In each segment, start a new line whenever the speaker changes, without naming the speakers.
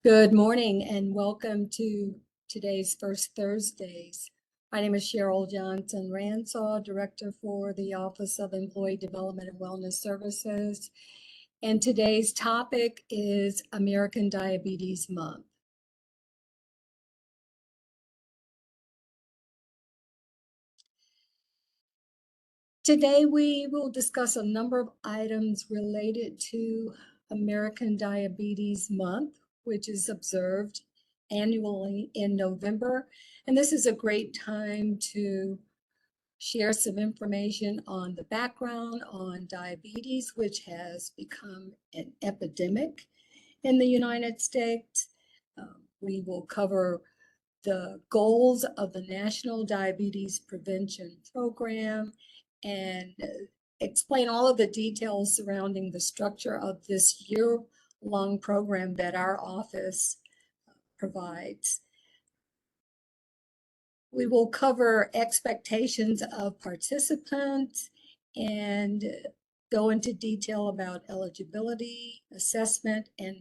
Good morning and welcome to today's First Thursdays. My name is Cheryl Johnson Ransaw, Director for the Office of Employee Development and Wellness Services. And today's topic is American Diabetes Month. Today we will discuss a number of items related to American Diabetes Month, which is observed annually in November. And this is a great time to share some information on the background on diabetes, which has become an epidemic in the United States. We will cover the goals of the National Diabetes Prevention Program and explain all of the details surrounding the structure of this year-long program that our office provides. We will cover expectations of participants and go into detail about eligibility, assessment, and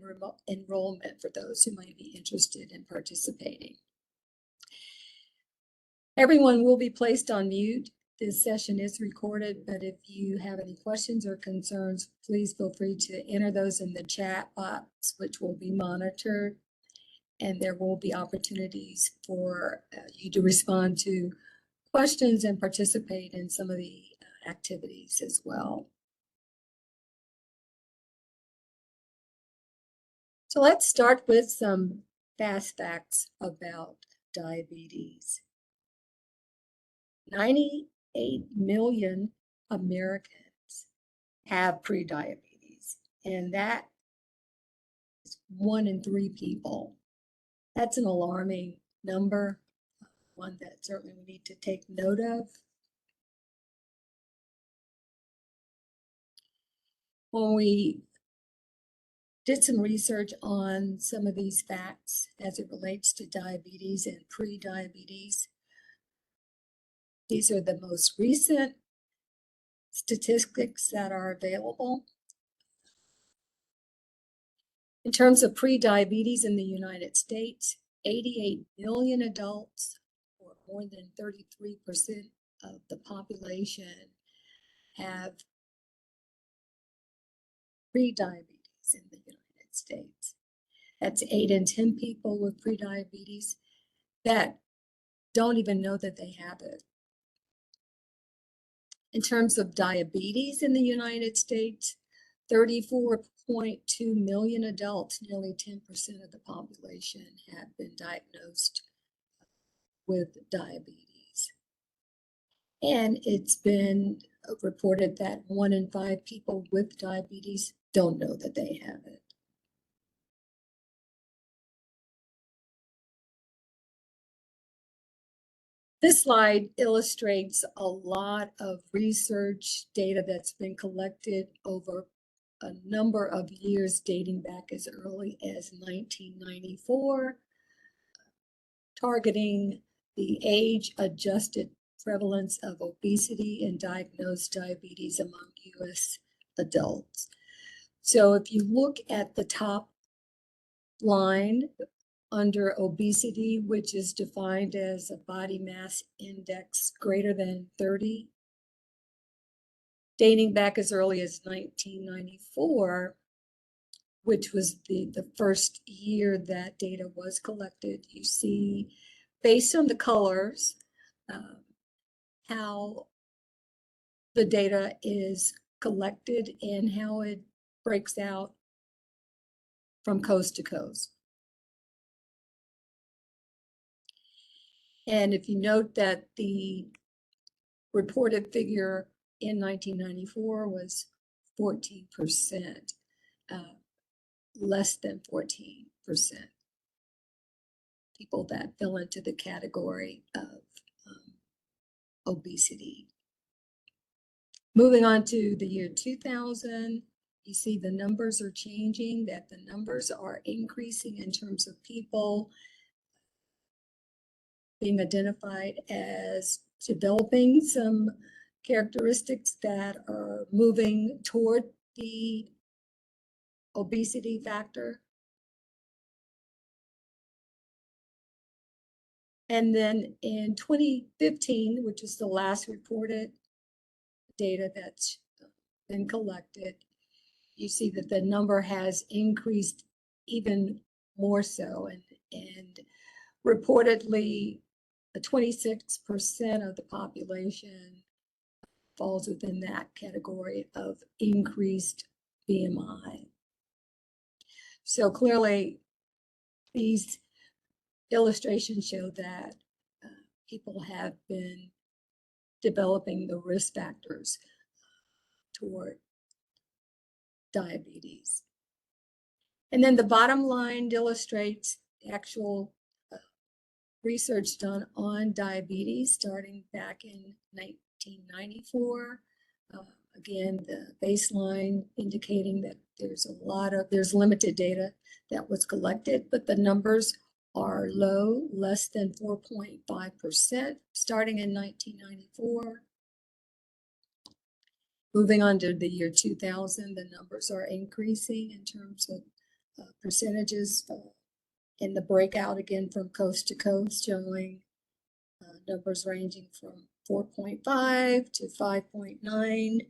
enrollment for those who might be interested in participating. Everyone will be placed on mute. This session is recorded, but if you have any questions or concerns, please feel free to enter those in the chat box, which will be monitored. And there will be opportunities for you to respond to questions and participate in some of the activities as well. So let's start with some fast facts about diabetes. 98 million Americans have prediabetes, and that is 1 in 3 people. That's an alarming number, one that certainly we need to take note of. When we did some research on some of these facts as it relates to diabetes and pre-diabetes, these are the most recent statistics that are available. In terms of pre-diabetes in the United States, 88 million adults, or more than 33% of the population, have pre-diabetes in the United States. That's 8 in 10 people with pre-diabetes that don't even know that they have it. In terms of diabetes in the United States, 34.2 million adults, nearly 10% of the population, have been diagnosed with diabetes. And it's been reported that 1 in 5 people with diabetes don't know that they have it. This slide illustrates a lot of research data that's been collected over a number of years dating back as early as 1994, targeting the age-adjusted prevalence of obesity and diagnosed diabetes among U.S. adults. So if you look at the top line under obesity, which is defined as a body mass index greater than 30, dating back as early as 1994, which was the first year that data was collected, you see, based on the colors, how the data is collected and how it breaks out from coast to coast. And if you note that the reported figure in 1994 was 14%, less than 14% people that fell into the category of obesity. Moving on to the year 2000, you see the numbers are changing, that the numbers are increasing in terms of people being identified as developing some characteristics that are moving toward the obesity factor. And then in 2015, which is the last reported data that's been collected, you see that the number has increased even more so, and reportedly 26% of the population falls within that category of increased BMI. So clearly, these illustrations show that people have been developing the risk factors toward diabetes. And then the bottom line illustrates actual research done on diabetes starting back in 1994. Again, the baseline indicating that there's limited data that was collected, but the numbers are low, less than 4.5%, starting in 1994. Moving on to the year 2000, the numbers are increasing in terms of percentages in the breakout again from coast to coast, showing numbers ranging from 4.5 to 5.9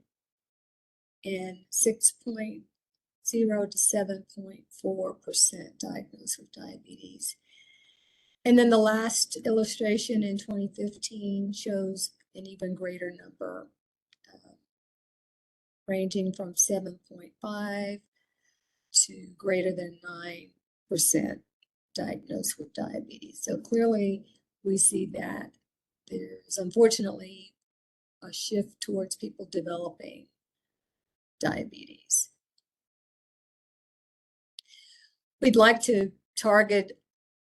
and 6.0 to 7.4% diagnosed with diabetes. And then the last illustration in 2015 shows an even greater number, ranging from 7.5 to greater than 9% diagnosed with diabetes. So clearly we see that there's unfortunately a shift towards people developing diabetes. We'd like to target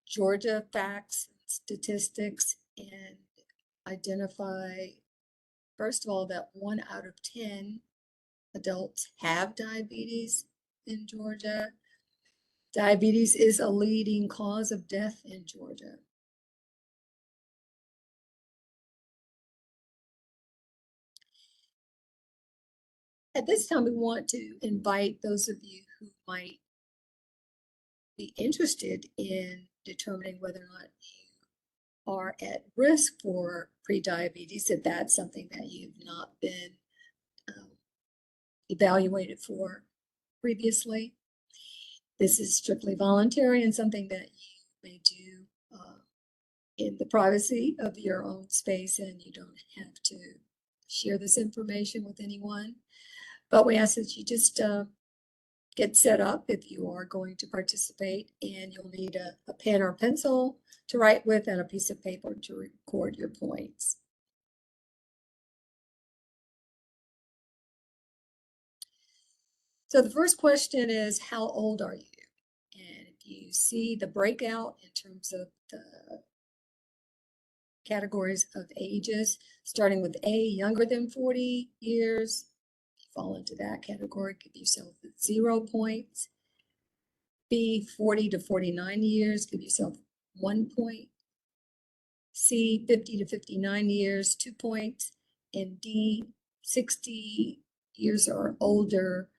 Georgia facts, statistics, and identify, first of all, that 1 out of 10 adults have diabetes in Georgia. Diabetes is a leading cause of death in Georgia. At this time, we want to invite those of you who might be interested in determining whether or not you are at risk for prediabetes, if that's something that you've not been evaluated for previously. This is strictly voluntary and something that you may do in the privacy of your own space, and you don't have to share this information with anyone. But we ask that you just get set up if you are going to participate, and you'll need a pen or pencil to write with and a piece of paper to record your points. So the first question is, how old are you? And if you see the breakout in terms of the categories of ages, starting with A, younger than 40 years, you fall into that category, give yourself 0 points. B, 40 to 49 years, give yourself 1 point. C, 50 to 59 years, 2 points. And D, 60 years or older,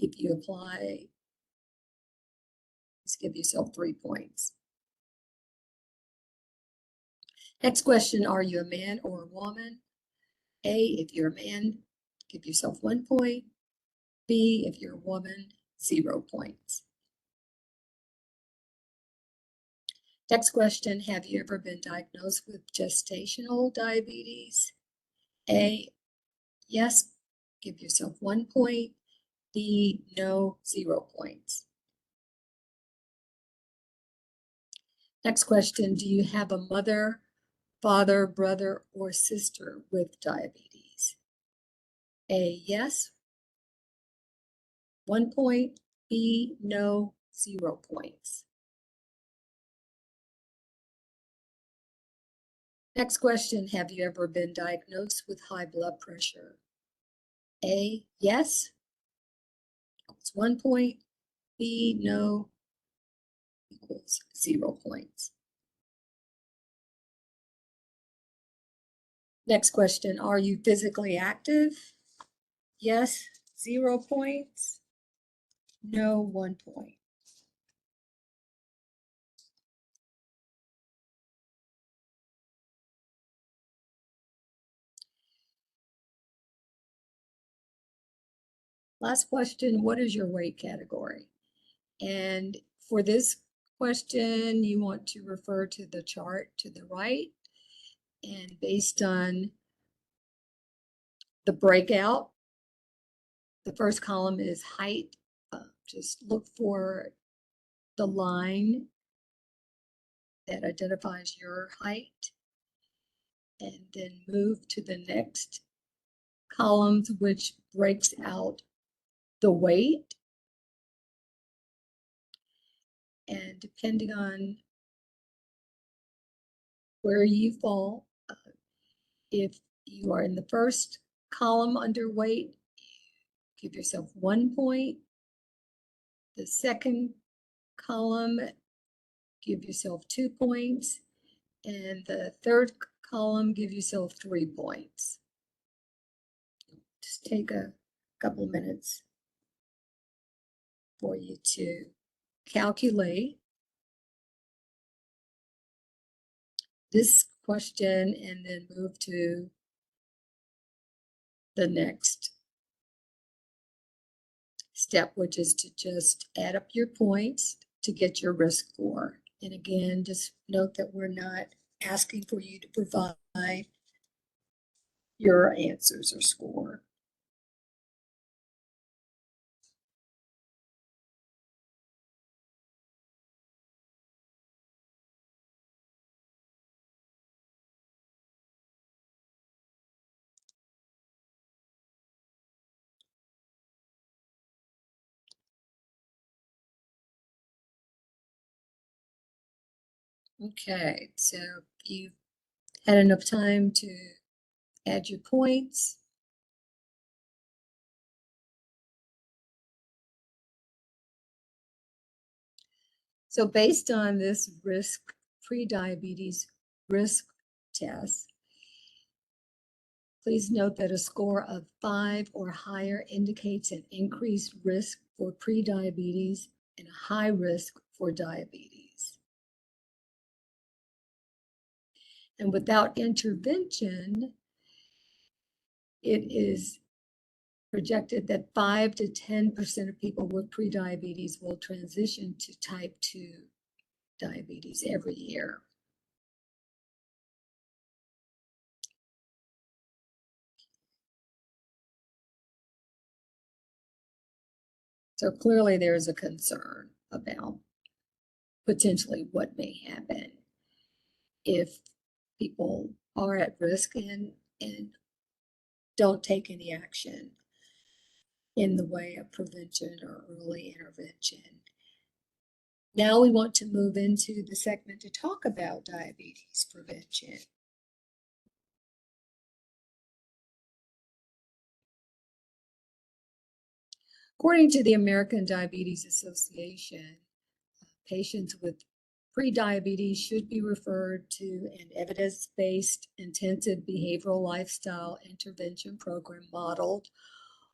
if you apply, just give yourself 3 points. Next question, are you a man or a woman? A, if you're a man, give yourself 1 point. B, if you're a woman, 0 points. Next question, have you ever been diagnosed with gestational diabetes? A, yes, give yourself 1 point. B, no, 0 points. Next question, do you have a mother, father, brother, or sister with diabetes? A, yes, 1 point. B, no, 0 points. Next question, have you ever been diagnosed with high blood pressure? A, yes, equals 1 point. B, no, equals 0 points. Next question, are you physically active? Yes, 0 points. No, 1 point. Last question, what is your weight category? And for this question, you want to refer to the chart to the right. And based on the breakout, the first column is height. Just look for the line that identifies your height, and then move to the next columns, which breaks out the weight. And depending on where you fall, if you are in the first column underweight, give yourself 1 point. The second column, give yourself 2 points. And the third column, give yourself 3 points. Just take a couple minutes for you to calculate this question and then move to the next step, which is to just add up your points to get your risk score. And again, just note that we're not asking for you to provide your answers or score. Okay, so you've had enough time to add your points. So based on this pre-diabetes risk test, please note that a score of 5 or higher indicates an increased risk for pre-diabetes and a high risk for diabetes. And without intervention, it is projected that 5 to 10% of people with prediabetes will transition to type 2 diabetes every year. So clearly there is a concern about potentially what may happen if people are at risk and don't take any action in the way of prevention or early intervention. Now we want to move into the segment to talk about diabetes prevention. According to the American Diabetes Association, patients with prediabetes should be referred to an evidence-based intensive behavioral lifestyle intervention program modeled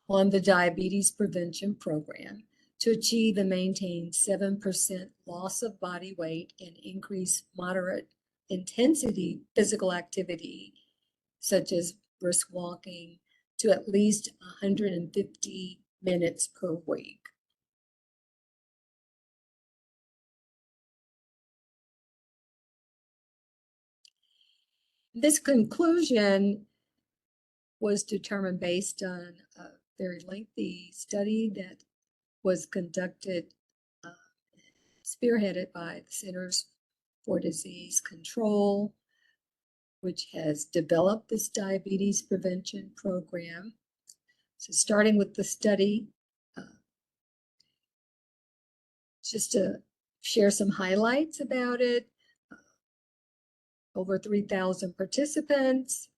on the diabetes prevention program to achieve and maintain 7% loss of body weight and increase moderate intensity physical activity, such as brisk walking, to at least 150 minutes per week. This conclusion was determined based on a very lengthy study that was conducted, spearheaded by the Centers for Disease Control, which has developed this diabetes prevention program. So starting with the study, just to share some highlights about it, over 3,000 participants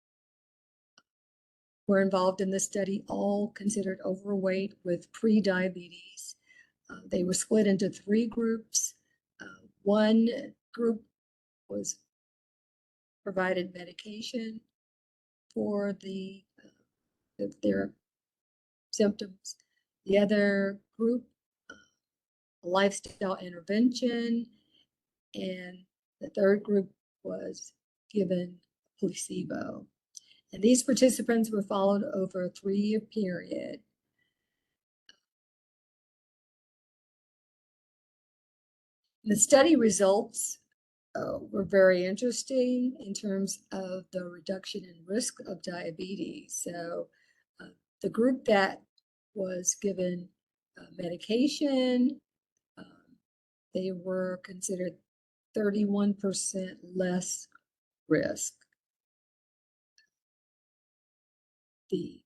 were involved in the study, all considered overweight with pre-diabetes. They were split into 3 groups. One group was provided medication for their symptoms. The other group, lifestyle intervention, and the third group was given placebo. And these participants were followed over a 3-year period. The study results were very interesting in terms of the reduction in risk of diabetes. So the group that was given medication, they were considered 31% less risk. The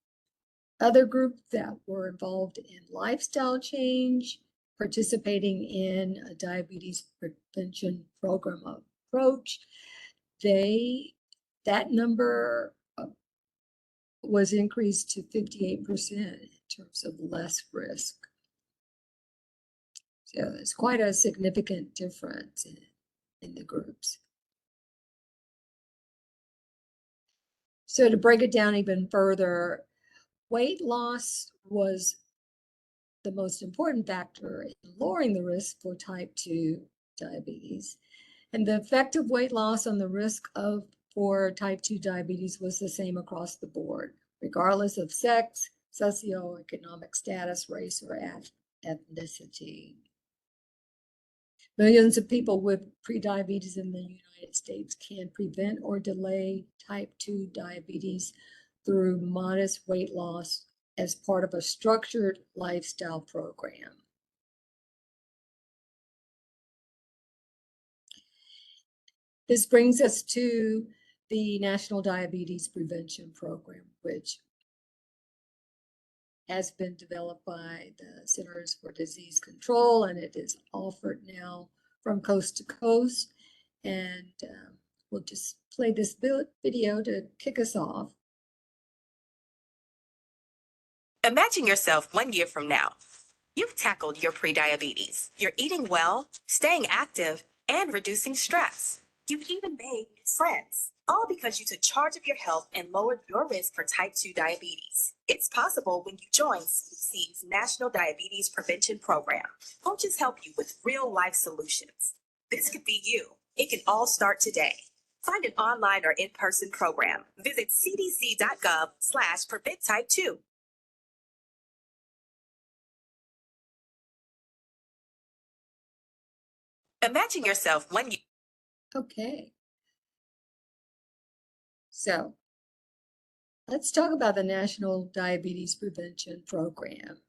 other group that were involved in lifestyle change, participating in a diabetes prevention program approach, that number was increased to 58% in terms of less risk. So it's quite a significant difference in the groups. So to break it down even further, weight loss was the most important factor in lowering the risk for type 2 diabetes. And the effect of weight loss on the risk for type 2 diabetes was the same across the board, regardless of sex, socioeconomic status, race, or ethnicity. Millions of people with prediabetes in the United States can prevent or delay type 2 diabetes through modest weight loss as part of a structured lifestyle program. This brings us to the National Diabetes Prevention Program, which has been developed by the Centers for Disease Control, and it is offered now from coast to coast. And we'll just play this video to kick us off.
Imagine yourself 1 year from now. You've tackled your prediabetes. You're eating well, staying active, and reducing stress. You've even made friends, all because you took charge of your health and lowered your risk for type 2 diabetes. It's possible when you join CDC's National Diabetes Prevention Program. Coaches help you with real-life solutions. This could be you. It can all start today. Find an online or in-person program. Visit cdc.gov/prevent-type-2. Imagine yourself 1 year.
Okay. So let's talk about the National Diabetes Prevention Program.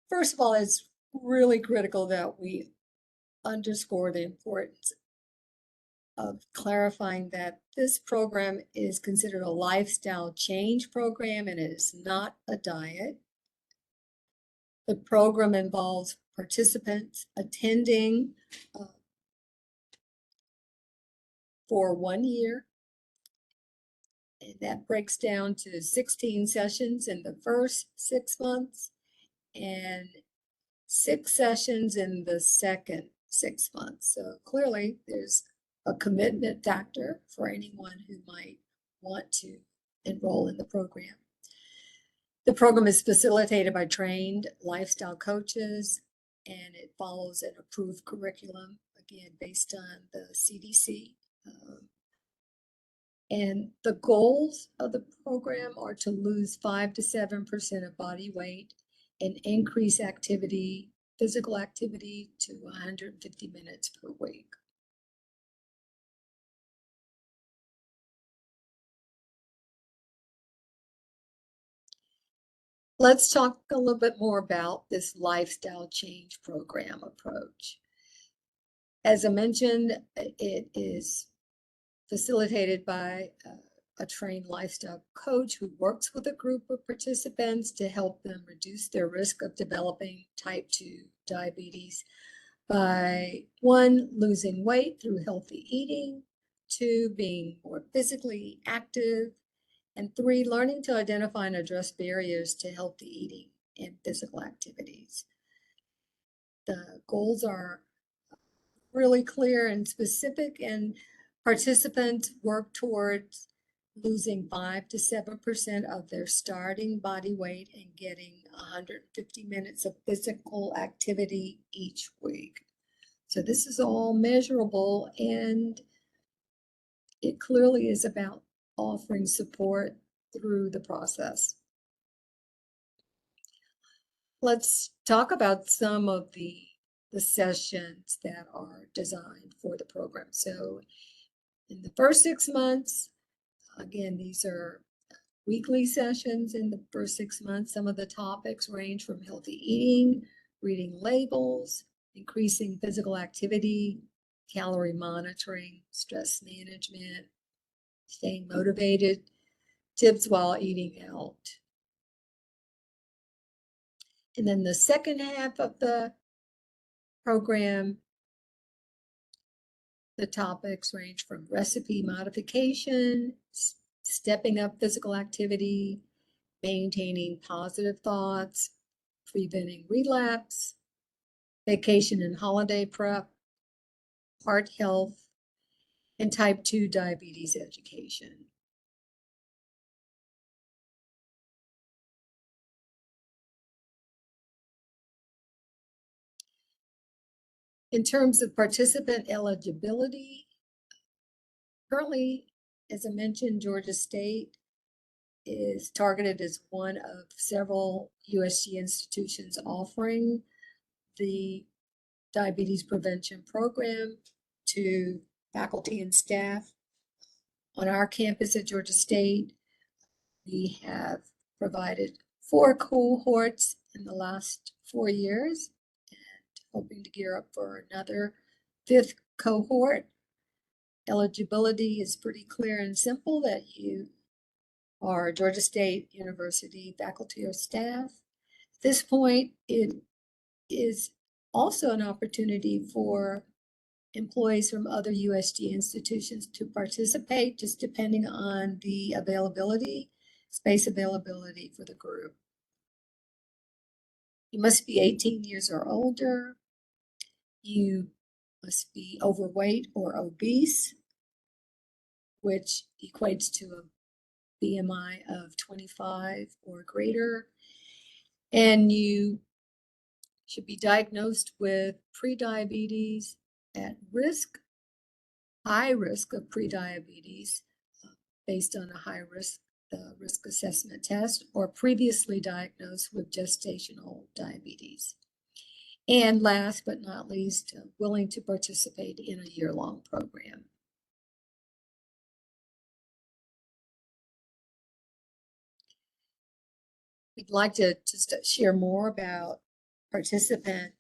First of all, it's really critical that we underscore the importance of clarifying that this program is considered a lifestyle change program and it is not a diet. The program involves participants attending for 1 year. And that breaks down to 16 sessions in the first 6 months and 6 sessions in the second 6 months. So clearly there's a commitment factor for anyone who might want to enroll in the program. The program is facilitated by trained lifestyle coaches, and it follows an approved curriculum, again, based on the CDC. And the goals of the program are to lose 5 to 7% of body weight and increase activity, physical activity, to 150 minutes per week. Let's talk a little bit more about this lifestyle change program approach. As I mentioned, it is facilitated by a trained lifestyle coach who works with a group of participants to help them reduce their risk of developing type 2 diabetes by 1, losing weight through healthy eating, 2, being more physically active, and 3, learning to identify and address barriers to healthy eating and physical activities. The goals are really clear and specific, and participants work towards losing 5 to 7% of their starting body weight and getting 150 minutes of physical activity each week. So this is all measurable, and it clearly is about offering support through the process. Let's talk about some of the the sessions that are designed for the program. So in the first 6 months, again, these are weekly sessions in the first 6 months. Some of the topics range from healthy eating, reading labels, increasing physical activity, calorie monitoring, stress management, staying motivated, tips while eating out. And then the second half of the program, the topics range from recipe modification, stepping up physical activity, maintaining positive thoughts, preventing relapse, vacation and holiday prep, heart health, and type 2 diabetes education. In terms of participant eligibility, currently, as I mentioned, Georgia State is targeted as one of several USG institutions offering the diabetes prevention program to faculty and staff. On our campus at Georgia State, we have provided 4 cohorts in the last 4 years and hoping to gear up for another 5th cohort. Eligibility is pretty clear and simple that you are Georgia State University faculty or staff. At this point, it is also an opportunity for employees from other USG institutions to participate, just depending on the availability, space availability for the group. You must be 18 years or older. You must be overweight or obese, which equates to a BMI of 25 or greater. And you should be diagnosed with prediabetes, at risk, high risk of prediabetes, based on a high risk risk assessment test, or previously diagnosed with gestational diabetes. And last but not least, willing to participate in a year-long program. We'd like to just share more about participant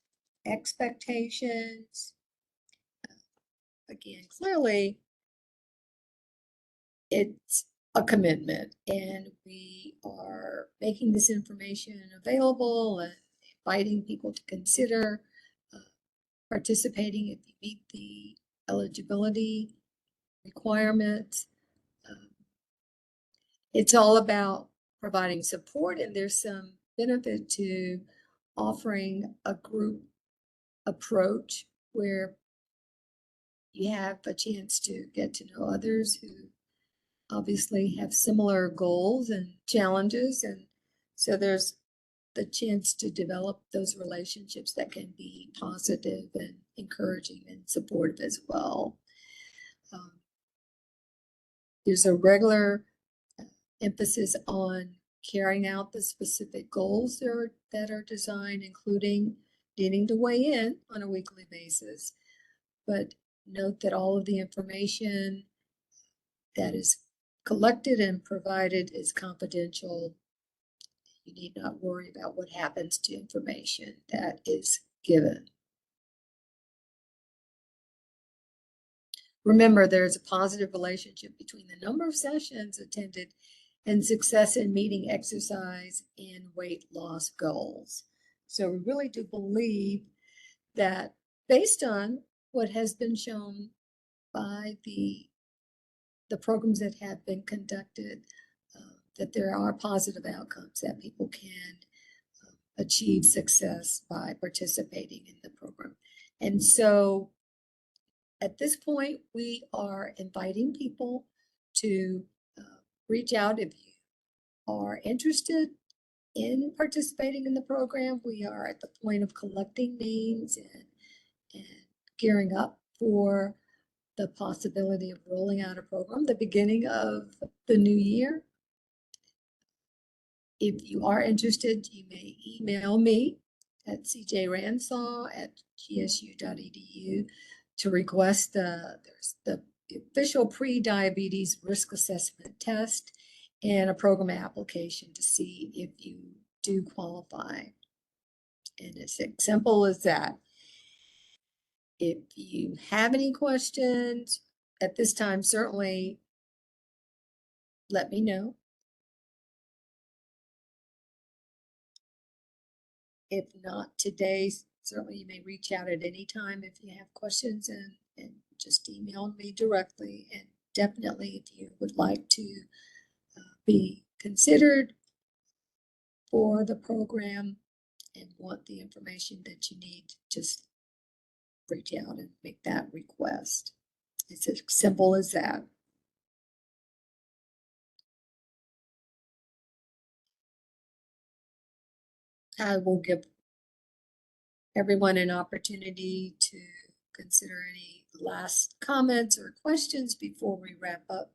expectations. Again, clearly, it's a commitment, and we are making this information available and inviting people to consider participating if you meet the eligibility requirements. It's all about providing support, and there's some benefit to offering a group approach where you have a chance to get to know others who obviously have similar goals and challenges. And so there's the chance to develop those relationships that can be positive and encouraging and supportive as well. There's a regular emphasis on carrying out the specific goals that are designed, including needing to weigh in on a weekly basis. But note that all of the information that is collected and provided is confidential. You need not worry about what happens to information that is given. Remember, there's a positive relationship between the number of sessions attended and success in meeting exercise and weight loss goals. So we really do believe that, based on what has been shown by the programs that have been conducted, that there are positive outcomes, that people can achieve success by participating in the program. And so at this point, we are inviting people to reach out if you are interested in participating in the program. We are at the point of collecting names and gearing up for the possibility of rolling out a program the beginning of the new year. If you are interested, you may email me at cjransaw@gsu.edu to request there's the official pre-diabetes risk assessment test and a program application to see if you do qualify. And it's as simple as that. If you have any questions at this time, certainly let me know. If not today, certainly you may reach out at any time if you have questions and just email me directly. And definitely if you would like to be considered for the program and want the information that you need, just reach out and make that request. It's as simple as that. I will give everyone an opportunity to consider any last comments or questions before we wrap up.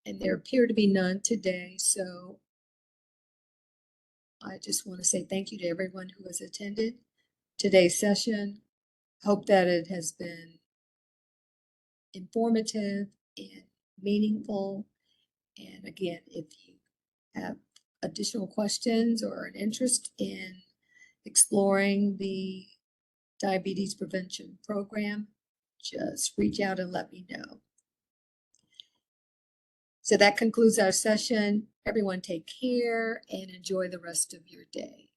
And there appear to be none today, so I just want to say thank you to everyone who has attended today's session. Hope that it has been informative and meaningful. And again, if you have additional questions or an interest in exploring the diabetes prevention program, just reach out and let me know. So that concludes our session. Everyone take care and enjoy the rest of your day.